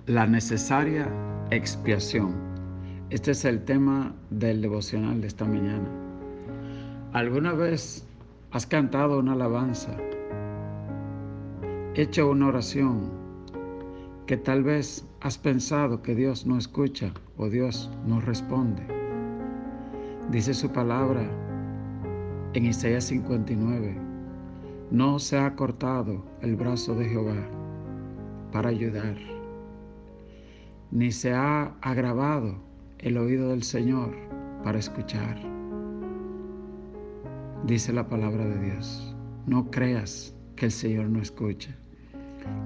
La necesaria expiación. Este es el tema del devocional de esta mañana. ¿Alguna vez has cantado una alabanza, hecho una oración que tal vez has pensado que Dios no escucha o Dios no responde? Dice su palabra en Isaías 59: no se ha cortado el brazo de Jehová para ayudar, ni se ha agravado el oído del Señor para escuchar. Dice la palabra de Dios: no creas que el Señor no escucha.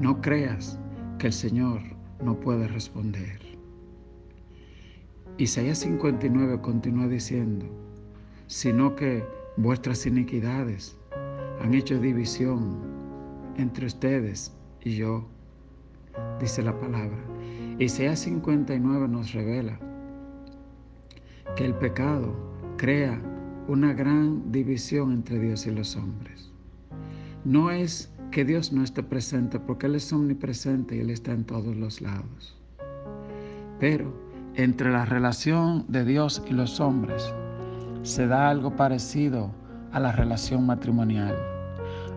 No creas que el Señor no puede responder. Isaías 59 continúa diciendo: sino que vuestras iniquidades han hecho división entre ustedes y yo, dice la palabra. Isaías 59 nos revela que el pecado crea una gran división entre Dios y los hombres. No es que Dios no esté presente, porque Él es omnipresente y Él está en todos los lados. Pero entre la relación de Dios y los hombres se da algo parecido a la relación matrimonial.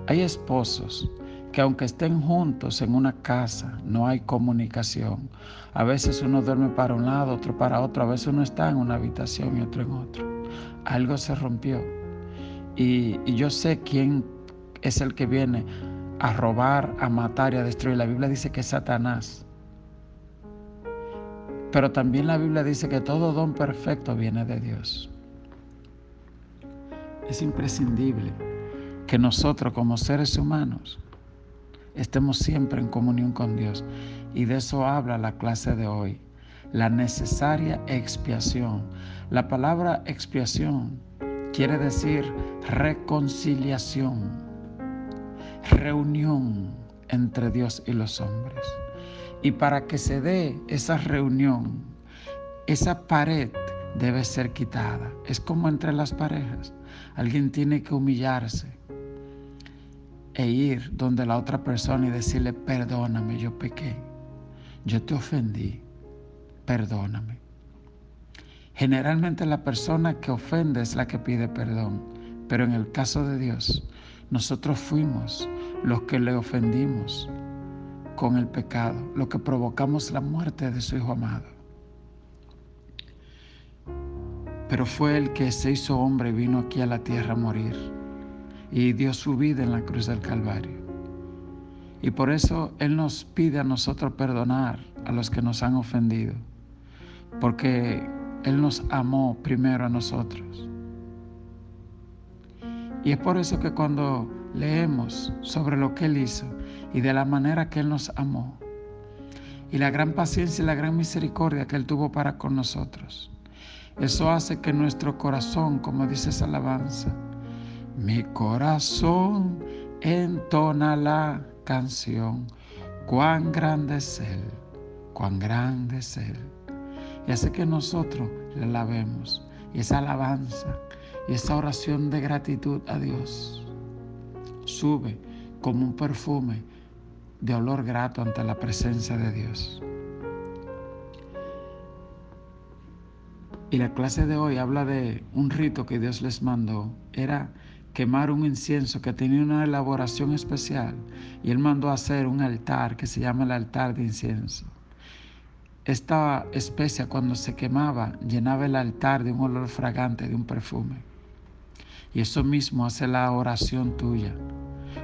Hay esposos que aunque estén juntos en una casa, no hay comunicación. A veces uno duerme para un lado, otro para otro. A veces uno está en una habitación y otro en otro. Algo se rompió. Y yo sé quién es el que viene a robar, a matar y a destruir. La Biblia dice que es Satanás. Pero también la Biblia dice que todo don perfecto viene de Dios. Es imprescindible que nosotros como seres humanos estemos siempre en comunión con Dios. Y de eso habla la clase de hoy: la necesaria expiación. La palabra expiación quiere decir reconciliación, reunión entre Dios y los hombres. Y para que se dé esa reunión, esa pared debe ser quitada. Es como entre las parejas. Alguien tiene que humillarse e ir donde la otra persona y decirle: perdóname, yo pequé, yo te ofendí, perdóname. Generalmente la persona que ofende es la que pide perdón, pero en el caso de Dios, nosotros fuimos los que le ofendimos con el pecado, los que provocamos la muerte de su Hijo amado. Pero fue Él que se hizo hombre y vino aquí a la tierra a morir y dio su vida en la cruz del Calvario. Y por eso Él nos pide a nosotros perdonar a los que nos han ofendido, porque Él nos amó primero a nosotros. Y es por eso que cuando leemos sobre lo que Él hizo y de la manera que Él nos amó, y la gran paciencia y la gran misericordia que Él tuvo para con nosotros, eso hace que nuestro corazón, como dice esa alabanza, mi corazón entona la canción, cuán grande es Él, cuán grande es Él. Y hace que nosotros le alabemos. Y esa alabanza y esa oración de gratitud a Dios sube como un perfume de olor grato ante la presencia de Dios. Y la clase de hoy habla de un rito que Dios les mandó. Era quemar un incienso que tenía una elaboración especial. Y Él mandó hacer un altar que se llama el altar de incienso. Esta especia, cuando se quemaba, llenaba el altar de un olor fragante, de un perfume. Y eso mismo hace la oración tuya.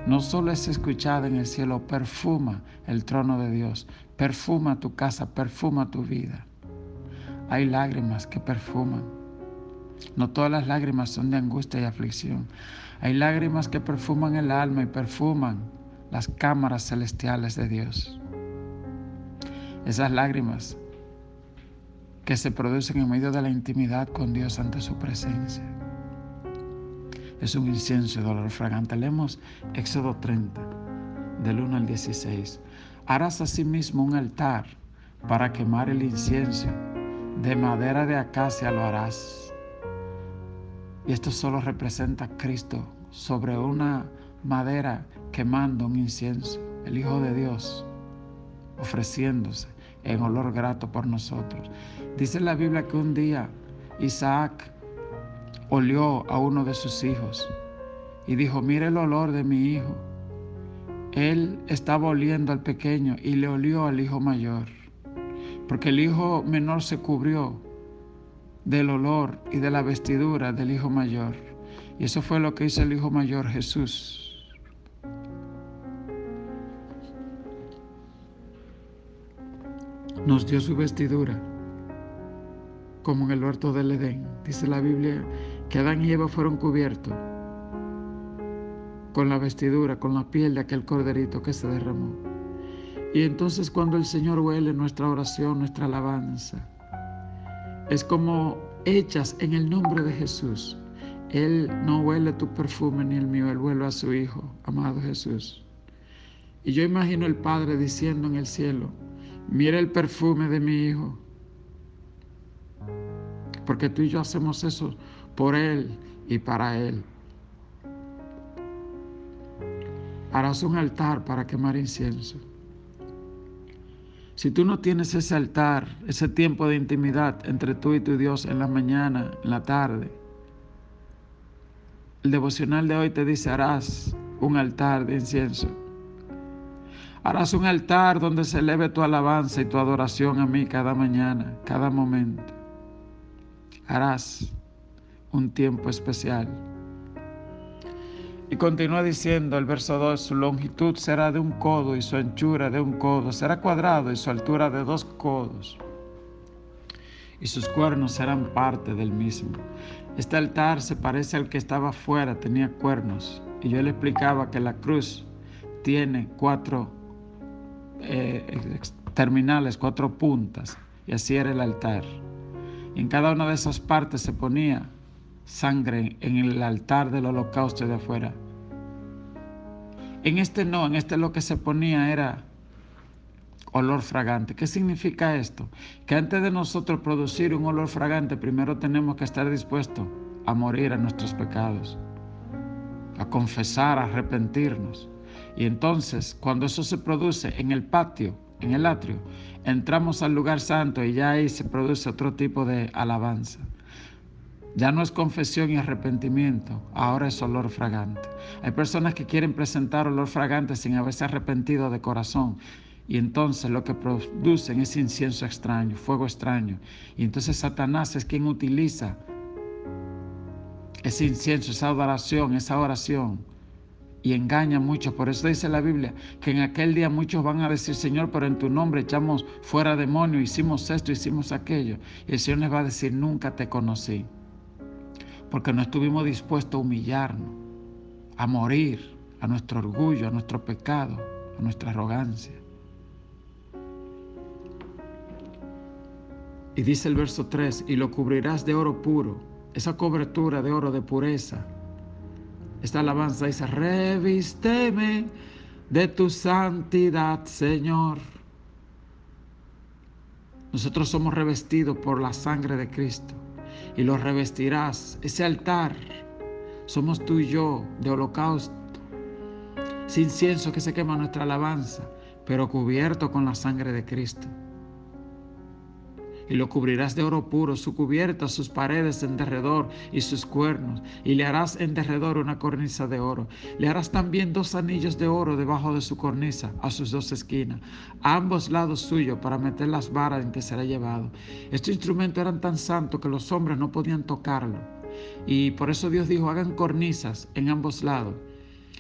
No solo es escuchada en el cielo, perfuma el trono de Dios, perfuma tu casa, perfuma tu vida. Hay lágrimas que perfuman. No todas las lágrimas son de angustia y aflicción. Hay lágrimas que perfuman el alma y perfuman las cámaras celestiales de Dios. Esas lágrimas que se producen en medio de la intimidad con Dios ante su presencia. Es un incienso de olor fragante. Leemos Éxodo 30, del 1 al 16. Harás asimismo un altar para quemar el incienso. De madera de acacia lo harás. Y esto solo representa a Cristo sobre una madera quemando un incienso. El Hijo de Dios ofreciéndose en olor grato por nosotros. Dice la Biblia que un día Isaac olió a uno de sus hijos y dijo: mire el olor de mi hijo. Él estaba oliendo al pequeño y le olió al hijo mayor, porque el hijo menor se cubrió del olor y de la vestidura del hijo mayor. Y eso fue lo que hizo el hijo mayor, Jesús. Nos dio su vestidura, como en el huerto del Edén. Dice la Biblia que Adán y Eva fueron cubiertos con la vestidura, con la piel de aquel corderito que se derramó. Y entonces cuando el Señor huele nuestra oración, nuestra alabanza, es como hechas en el nombre de Jesús. Él no huele tu perfume ni el mío, Él huele a su Hijo, amado Jesús. Y yo imagino el Padre diciendo en el cielo: mira el perfume de mi Hijo. Porque tú y yo hacemos eso por Él y para Él. Harás un altar para quemar incienso. Si tú no tienes ese altar, ese tiempo de intimidad entre tú y tu Dios en la mañana, en la tarde, el devocional de hoy te dice: harás un altar de incienso. Harás un altar donde se eleve tu alabanza y tu adoración a mí cada mañana, cada momento. Harás un tiempo especial. Y continúa diciendo el verso 2: su longitud será de un codo y su anchura de un codo. Será cuadrado y su altura de 2 codos. Y sus cuernos serán parte del mismo. Este altar se parece al que estaba afuera, tenía cuernos. Y yo le explicaba que la cruz tiene 4 terminales, 4 puntas. Y así era el altar. Y en cada una de esas partes se ponía sangre en el altar del holocausto de afuera. En este no, en este lo que se ponía era olor fragante. ¿Qué significa esto? Que antes de nosotros producir un olor fragante, primero tenemos que estar dispuestos a morir a nuestros pecados, a confesar, a arrepentirnos. Y entonces, cuando eso se produce en el patio, en el atrio, entramos al lugar santo y ya ahí se produce otro tipo de alabanza. Ya no es confesión y arrepentimiento, ahora es olor fragante. Hay personas que quieren presentar olor fragante sin haberse arrepentido de corazón. Y entonces lo que producen es incienso extraño, fuego extraño. Y entonces Satanás es quien utiliza ese incienso, esa adoración, esa oración, y engaña mucho. Por eso dice la Biblia que en aquel día muchos van a decir: Señor, pero en tu nombre echamos fuera demonios, hicimos esto, hicimos aquello. Y el Señor les va a decir: nunca te conocí. Porque no estuvimos dispuestos a humillarnos, a morir a nuestro orgullo, a nuestro pecado, a nuestra arrogancia. Y dice el verso 3: y lo cubrirás de oro puro, esa cobertura de oro de pureza. Esta alabanza dice: revísteme de tu santidad, Señor. Nosotros somos revestidos por la sangre de Cristo y lo revestirás. Ese altar somos tú y yo de holocausto, sin incienso que se quema nuestra alabanza, pero cubierto con la sangre de Cristo. Y lo cubrirás de oro puro, su cubierta, sus paredes en derredor y sus cuernos. Y le harás en derredor una cornisa de oro. Le harás también 2 anillos de oro debajo de su cornisa, a sus 2 esquinas, a ambos lados suyos, para meter las varas en que será llevado. Estos instrumentos eran tan santos que los hombres no podían tocarlo. Y por eso Dios dijo: hagan cornisas en ambos lados.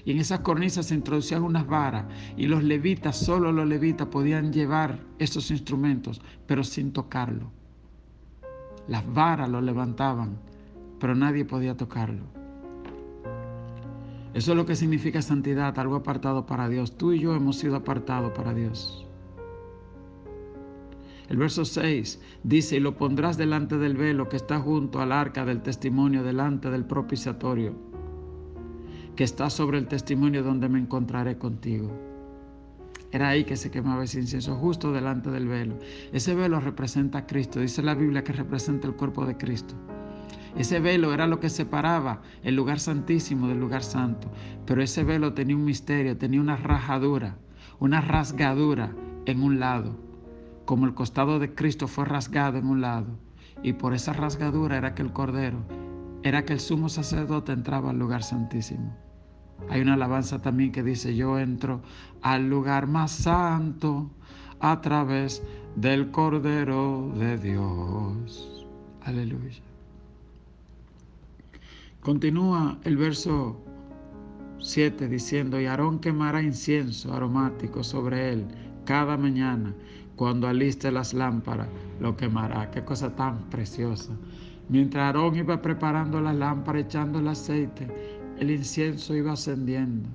Y en esas cornisas se introducían unas varas, y los levitas, solo los levitas podían llevar esos instrumentos, pero sin tocarlo. Las varas lo levantaban, pero nadie podía tocarlo. Eso es lo que significa santidad, algo apartado para Dios. Tú y yo hemos sido apartados para Dios. El verso 6 dice: y lo pondrás delante del velo que está junto al arca del testimonio, delante del propiciatorio, que está sobre el testimonio, donde me encontraré contigo. Era ahí que se quemaba ese incienso, justo delante del velo. Ese velo representa a Cristo. Dice la Biblia que representa el cuerpo de Cristo. Ese velo era lo que separaba el lugar santísimo del lugar santo. Pero ese velo tenía un misterio, tenía una rajadura, una rasgadura en un lado. como el costado de Cristo fue rasgado en un lado, y por esa rasgadura era que el sumo sacerdote entraba al lugar santísimo. Hay una alabanza también que dice: yo entro al lugar más santo a través del Cordero de Dios. Aleluya. Continúa el verso 7 diciendo: y Aarón quemará incienso aromático sobre él cada mañana. Cuando aliste las lámparas, lo quemará. Qué cosa tan preciosa. Mientras Aarón iba preparando las lámparas, echando el aceite, el incienso iba ascendiendo.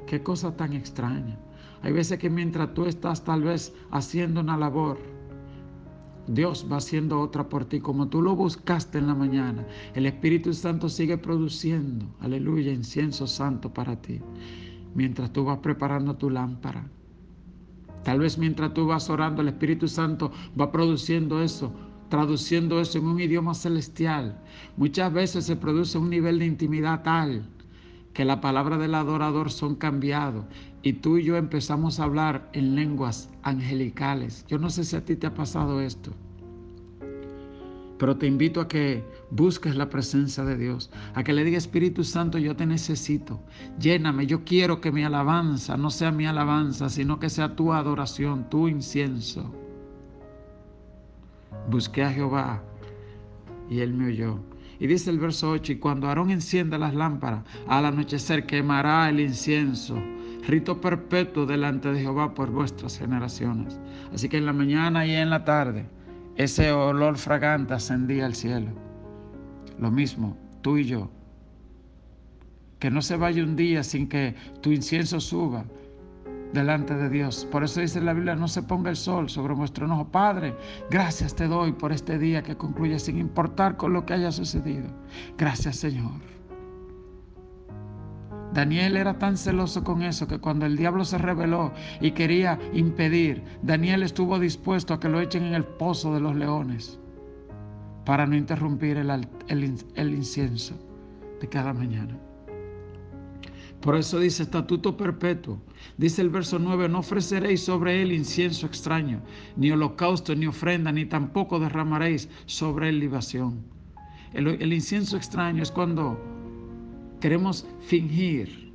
Qué cosa tan extraña. Hay veces que mientras tú estás tal vez haciendo una labor, Dios va haciendo otra por ti. Como tú lo buscaste en la mañana, el Espíritu Santo sigue produciendo, aleluya, incienso santo para ti. Mientras tú vas preparando tu lámpara, tal vez mientras tú vas orando, el Espíritu Santo va produciendo eso, traduciendo eso en un idioma celestial. Muchas veces se produce un nivel de intimidad tal que la palabra del adorador son cambiados y tú y yo empezamos a hablar en lenguas angelicales. Yo no sé si a ti te ha pasado esto, pero te invito a que busques la presencia de Dios, a que le diga: Espíritu Santo, yo te necesito, lléname. Yo quiero que mi alabanza no sea mi alabanza, sino que sea tu adoración, tu incienso. Busqué a Jehová y él me oyó. Y dice el verso 8: y cuando Aarón encienda las lámparas, al anochecer quemará el incienso, rito perpetuo delante de Jehová por vuestras generaciones. Así que en la mañana y en la tarde, ese olor fragante ascendía al cielo. Lo mismo, tú y yo. Que no se vaya un día sin que tu incienso suba delante de Dios. Por eso dice la Biblia: no se ponga el sol sobre vuestro enojo. Padre, gracias te doy por este día que concluye sin importar con lo que haya sucedido. Gracias, Señor. Daniel era tan celoso con eso que cuando el diablo se rebeló y quería impedir, Daniel estuvo dispuesto a que lo echen en el pozo de los leones para no interrumpir el incienso de cada mañana. Por eso dice: estatuto perpetuo. Dice el verso 9: no ofreceréis sobre él incienso extraño, ni holocausto, ni ofrenda, ni tampoco derramaréis sobre él libación. El incienso extraño es cuando queremos fingir,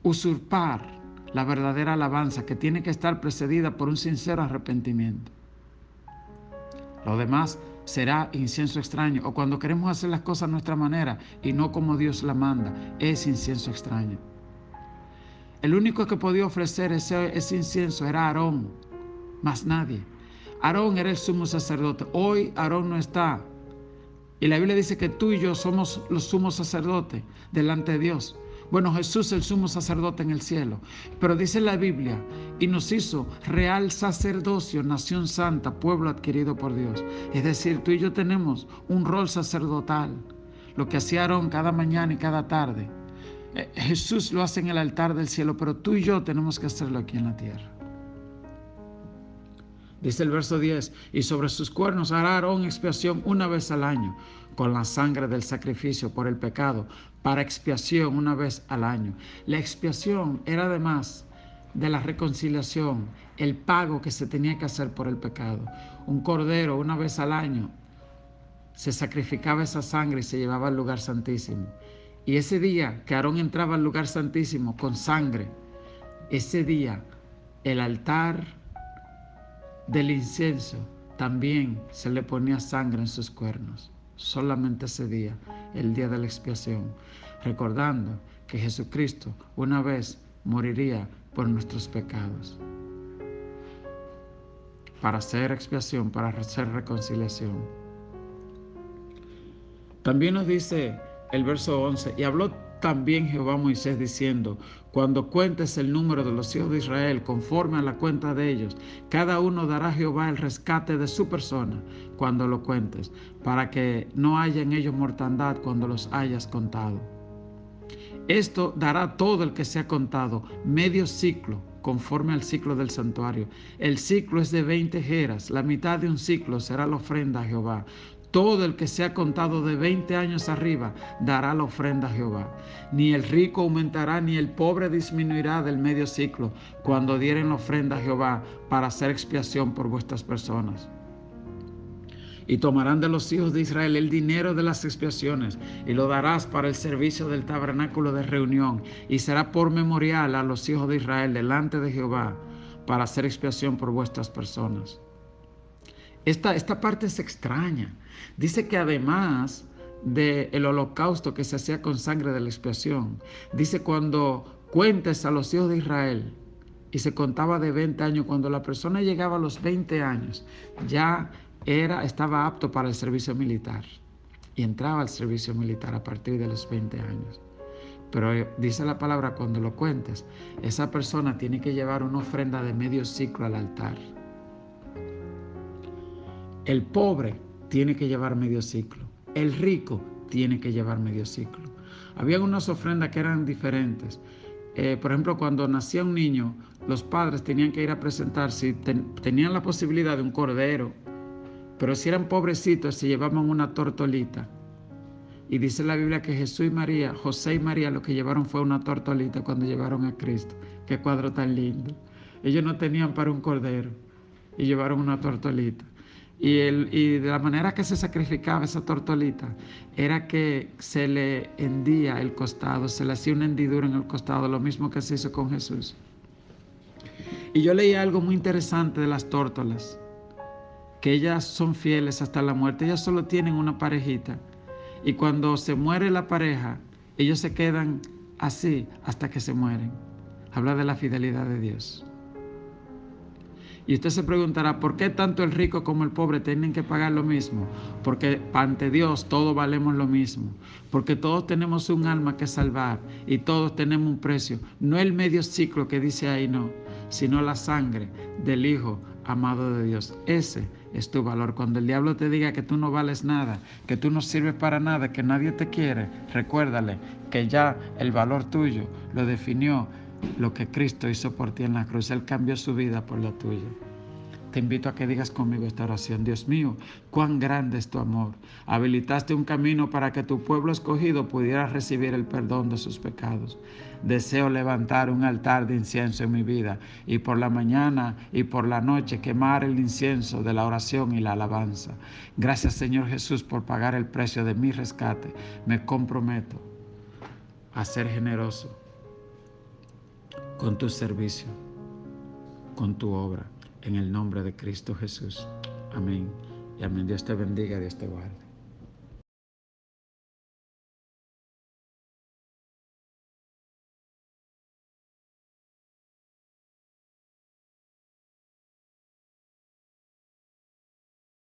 usurpar la verdadera alabanza, que tiene que estar precedida por un sincero arrepentimiento. Lo demás será incienso extraño. O cuando queremos hacer las cosas a nuestra manera y no como Dios la manda, es incienso extraño. El único que podía ofrecer ese incienso era Aarón, más nadie. Aarón era el sumo sacerdote. Hoy Aarón no está. Y la Biblia dice que tú y yo somos los sumos sacerdotes delante de Dios. Bueno, Jesús es el sumo sacerdote en el cielo. Pero dice la Biblia: y nos hizo real sacerdocio, nación santa, pueblo adquirido por Dios. Es decir, tú y yo tenemos un rol sacerdotal. Lo que hacía Aarón cada mañana y cada tarde, Jesús lo hace en el altar del cielo, pero tú y yo tenemos que hacerlo aquí en la tierra. Dice el verso 10: y sobre sus cuernos hará Aarón expiación una vez al año, con la sangre del sacrificio por el pecado, para expiación una vez al año. La expiación era además de la reconciliación, el pago que se tenía que hacer por el pecado. Un cordero una vez al año, se sacrificaba esa sangre y se llevaba al lugar santísimo. Y ese día que Aarón entraba al lugar santísimo con sangre, ese día el altar del incienso también se le ponía sangre en sus cuernos. Solamente ese día, el día de la expiación, recordando que Jesucristo una vez moriría por nuestros pecados, para hacer expiación, para hacer reconciliación. También nos dice el verso 11: y habló también Jehová a Moisés diciendo: cuando cuentes el número de los hijos de Israel conforme a la cuenta de ellos, cada uno dará a Jehová el rescate de su persona cuando lo cuentes, para que no haya en ellos mortandad cuando los hayas contado. Esto dará todo el que sea contado, medio ciclo, conforme al ciclo del santuario. El ciclo es de 20 jeras, la mitad de un ciclo será la ofrenda a Jehová. Todo el que sea contado de 20 años arriba dará la ofrenda a Jehová. Ni el rico aumentará, ni el pobre disminuirá del medio ciclo, cuando dieren la ofrenda a Jehová para hacer expiación por vuestras personas. Y tomarán de los hijos de Israel el dinero de las expiaciones, y lo darás para el servicio del tabernáculo de reunión, y será por memorial a los hijos de Israel delante de Jehová, para hacer expiación por vuestras personas. Esta parte es extraña. Dice que además del holocausto que se hacía con sangre de la expiación, dice cuando cuentes a los hijos de Israel, y se contaba de 20 años, cuando la persona llegaba a los 20 años, ya estaba apto para el servicio militar, y entraba al servicio militar a partir de los 20 años. Pero dice la palabra, cuando lo cuentes, esa persona tiene que llevar una ofrenda de medio ciclo al altar. El pobre tiene que llevar medio ciclo. El rico tiene que llevar medio ciclo. Habían unas ofrendas que eran diferentes. Por ejemplo, cuando nacía un niño, los padres tenían que ir a presentar, si tenían la posibilidad de un cordero, pero si eran pobrecitos, se llevaban una tortolita. Y dice la Biblia que José y María, lo que llevaron fue una tortolita cuando llevaron a Cristo. Qué cuadro tan lindo. Ellos no tenían para un cordero y llevaron una tortolita. Y de la manera que se sacrificaba esa tortolita era que se le hendía el costado, se le hacía una hendidura en el costado, lo mismo que se hizo con Jesús. Y yo leí algo muy interesante de las tórtolas, que ellas son fieles hasta la muerte. Ellas solo tienen una parejita, y cuando se muere la pareja, ellos se quedan así hasta que se mueren. Habla de la fidelidad de Dios. Y usted se preguntará, ¿por qué tanto el rico como el pobre tienen que pagar lo mismo? Porque ante Dios todos valemos lo mismo. Porque todos tenemos un alma que salvar y todos tenemos un precio. No el medio ciclo que dice ahí, no, sino la sangre del Hijo amado de Dios. Ese es tu valor. Cuando el diablo te diga que tú no vales nada, que tú no sirves para nada, que nadie te quiere, recuérdale que ya el valor tuyo lo definió lo que Cristo hizo por ti en la cruz. Él cambió su vida por la tuya. Te invito a que digas conmigo esta oración. Dios mío, cuán grande es tu amor. Habilitaste un camino para que tu pueblo escogido pudiera recibir el perdón de sus pecados. Deseo levantar un altar de incienso en mi vida, y por la mañana y por la noche quemar el incienso de la oración y la alabanza. Gracias, Señor Jesús, por pagar el precio de mi rescate. Me comprometo a ser generoso con tu servicio, con tu obra, en el nombre de Cristo Jesús. Amén y amén. Dios te bendiga, Dios te guarde.